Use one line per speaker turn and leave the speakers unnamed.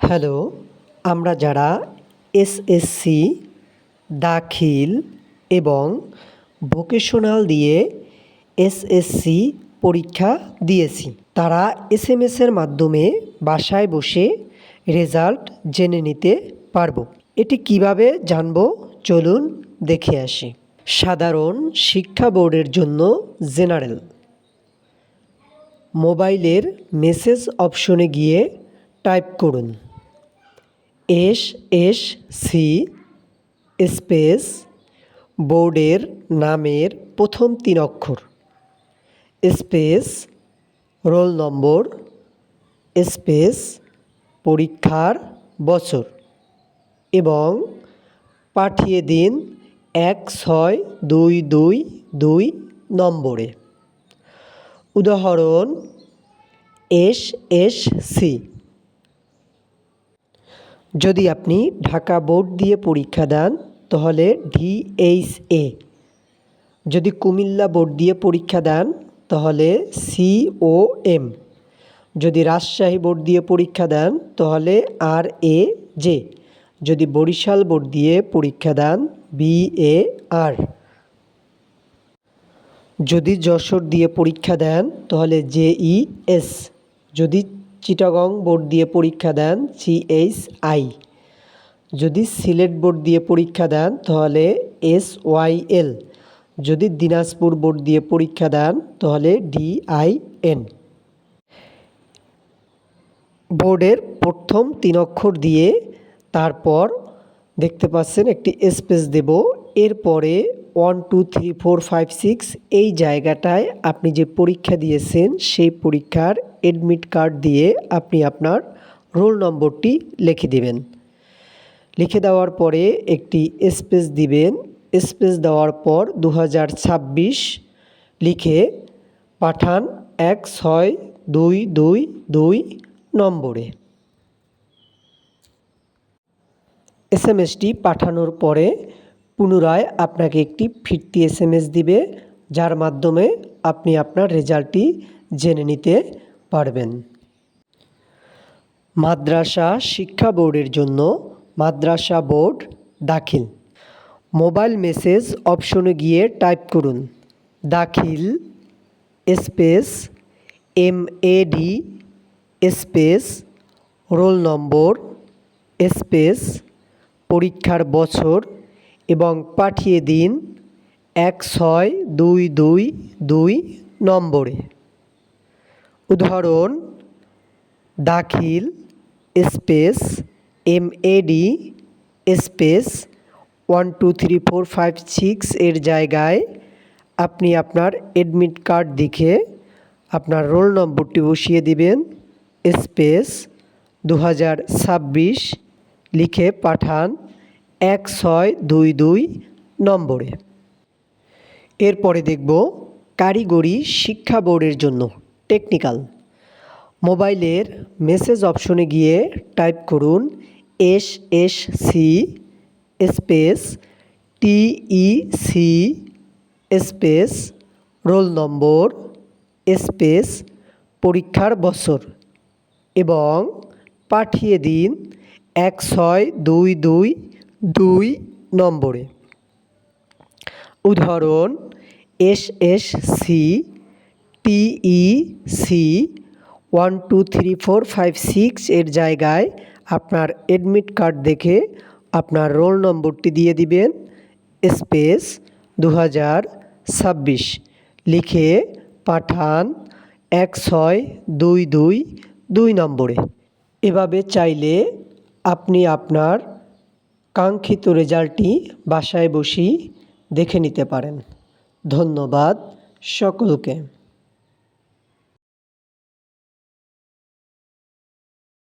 Hello, আমরা যারা SSC, দাখিল এবং ভোকেশনাল দিয়ে এসএসসি পরীক্ষা দিয়েছি, তারা এসএমএসের মাধ্যমে বাসায় বসে রেজাল্ট জেনে নিতে পারবো। এটি কিভাবে জানবো চলুন দেখে আসি। সাধারণ শিক্ষা বোর্ডের জন্য জেনারেল। মোবাইলের মেসেজ অপশনে গিয়ে টাইপ করুন এসএসসি স্পেস বোর্ডের নামের প্রথম 3 অক্ষর স্পেস রোল নম্বর স্পেস পরীক্ষার বছর এবং পাঠিয়ে দিন 16222 নম্বরে। উদাহরণ এসএসসি। যদি আপনি ঢাকা বোর্ড দিয়ে পরীক্ষা দেন তাহলে DHA, যদি কুমিল্লা বোর্ড দিয়ে পরীক্ষা দেন তাহলে COM, যদি রাজশাহী বোর্ড দিয়ে পরীক্ষা দেন তাহলে RAJ, যদি বরিশাল বোর্ড দিয়ে পরীক্ষা দেন BAR, যদি যশোর দিয়ে পরীক্ষা দেন তাহলে JES, যদি চিটাগং বোর্ড দিয়ে পরীক্ষা দেন CHI, যদি সিলেট বোর্ড দিয়ে পরীক্ষা দেন তাহলে SYL, যদি দিনাজপুর বোর্ড দিয়ে পরীক্ষা দেন তাহলে DIN। বোর্ডের প্রথম 3 অক্ষর দিয়ে তারপর দেখতে পাচ্ছেন একটি স্পেস দেব, এরপরে 1 2 3 4 5 6 এই জায়গাটায় আপনি যে পরীক্ষা দিয়েছেন সেই পরীক্ষার অ্যাডমিট কার্ড দিয়ে আপনি আপনার রোল নম্বরটি লিখে দিবেন। লিখে দেওয়ার পরে একটি স্পেস দিবেন, স্পেস দেওয়ার পর 2026 লিখে পাঠান 16222 নম্বরে। এসএমএসটি পাঠানোর পরে পুনরায় আপনাকে একটি ফিরতি এসএমএস দিবে, যার মাধ্যমে আপনি আপনার রেজাল্টটি জেনে নিতে পারবেন। মাদ্রাসা শিক্ষা বোর্ডের জন্য মাদ্রাসা বোর্ড দাখিল। মোবাইল মেসেজ অপশনে গিয়ে টাইপ করুন দাখিল space MAD space roll number space পরীক্ষার বছর এবং পাঠিয়ে দিন 16222 নম্বরে। উদাহরণ দাখিল স্পেস MAD স্পেস 1 2 3 4 5 6 এর জায়গায় আপনি আপনার অ্যাডমিট কার্ড দেখে আপনার রোল নম্বরটি বসিয়ে দিবেন স্পেস 2026 লিখে পাঠান 16222 নম্বরে। এরপরে দেখব কারিগরি শিক্ষা বোর্ডের জন্য টেকনিক্যাল। মোবাইলের মেসেজ অপশনে গিয়ে টাইপ করুন SSC space TEC space roll number space পরীক্ষার বছর এবং পাঠিয়ে দিন 16222 নম্বরে। উদাহরণ এসএসসি TEC 1 2 3 4 5 6 এর জায়গায় আপনার অ্যাডমিট কার্ড দেখে আপনার রোল নম্বরটি দিয়ে দিবেন স্পেস 2026 লিখে পাঠান 16222 নম্বরে। এভাবে চাইলে আপনি আপনার কাঙ্ক্ষিত রেজাল্টটি বাসায় বসেই দেখে নিতে পারেন। ধন্যবাদ সকলকে।